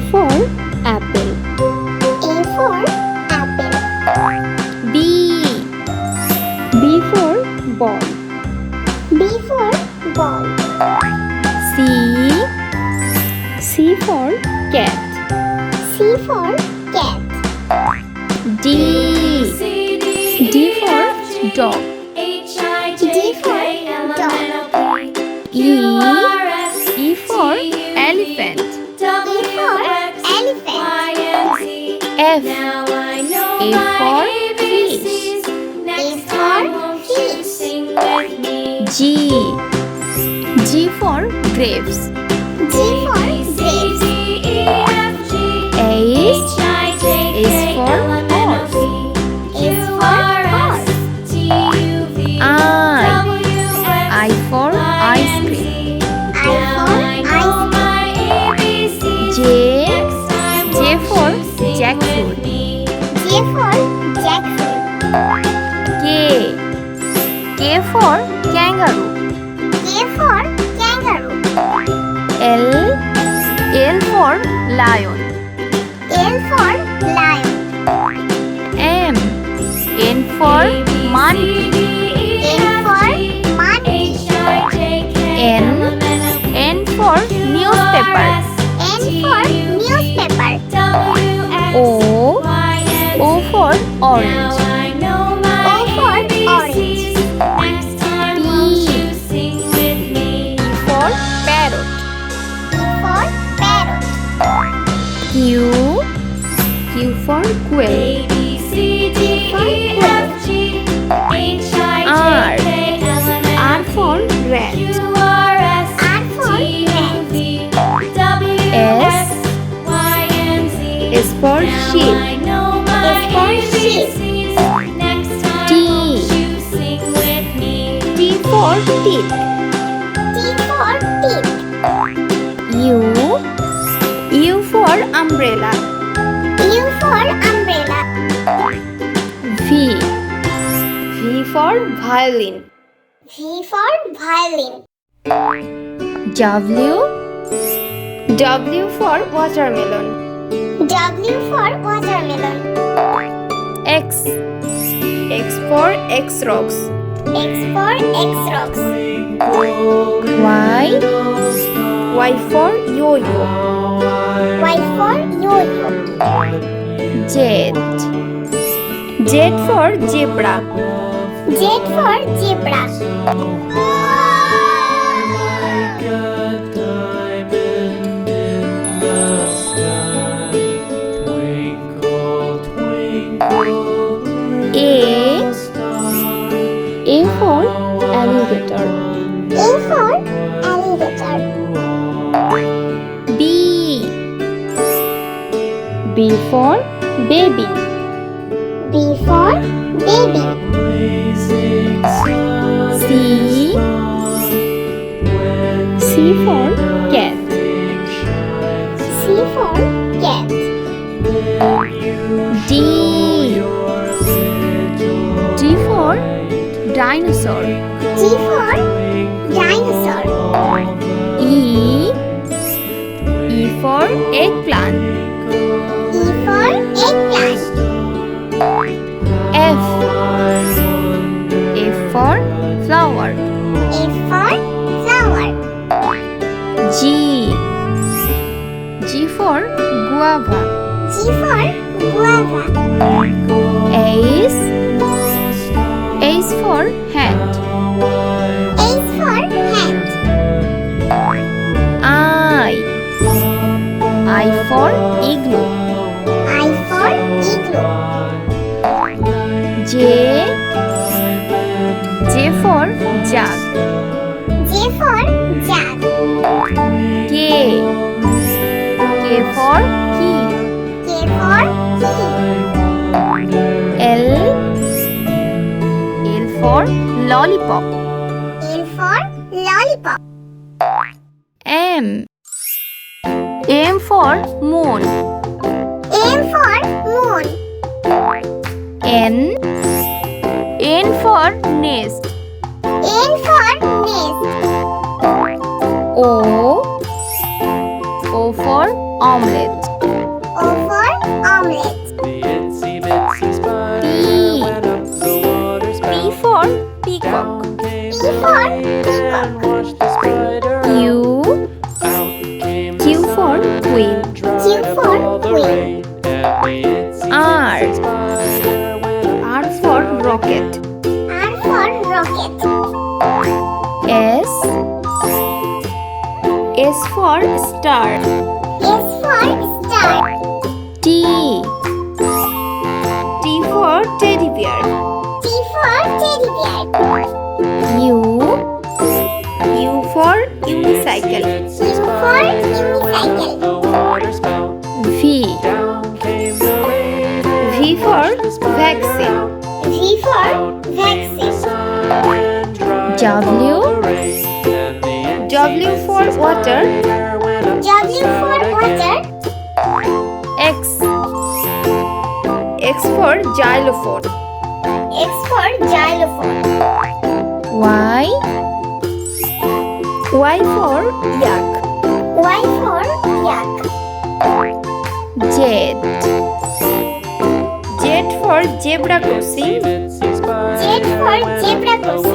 for apple. A for apple. B. B for ball. B for ball. C. C for cat. C for cat. D. D for dog. D for dog. E. E for elephant. E for elephant. F. F for fish. A for fish. G. G for grapes. G for grapes. H. H for horse. H for horse. I for ice cream. I for ice cream. J. J for jackfruit. J for jackfruit. K. K for kangaroo. K for kangaroo. L. L for lion. L for lion. M. N for monkey. N for monkey. N. N for newspaper. N for newspaper. O. O for orange. O for orange. P. For parrot. P for parrot. Q. Q for quail. R. R for rat. R for rat. S. S for sheep. S for sheep. T. T for teeth. T for teeth. U. U for umbrella. U for umbrella. V. V for violin. V for violin. W. W for watermelon. W for watermelon. X. X for X-rocks. X for X-rocks. Y. Y for yo-yo. Y for yo-yo. Z. Z for zebra. Z for zebra. A for alligator. A for alligator. B. B for baby. B for baby. C. C for cat. C for cat. D. D for dinosaur. D for dinosaur. E. E for eggplant. E for eggplant. F. F for flower. F for flower. G. G for guava. G for guava. H. H for hat. H for hat. I. I for igloo. I for igloo. J. J for jug. J for jug. K. K for key. K for key. L. L for lollipop. L for lollipop. M. M for moon. M for moon. N. N for nest. N for nest. O. O for omelette. for peacock. Q. Q for queen. Q for queen. R. R for rocket. R for rocket. S. S for star. S for star. T. T for teddy bear. T for teddy bear. U. U for unicycle. U for unicycle. V. V for vaccine. V for vaccine. W. W for water. W for water. X. X for xylophone. X for xylophone. Y. Y for yak. Y for yak. Z. Z for zebra crossing. Z for zebra crossing.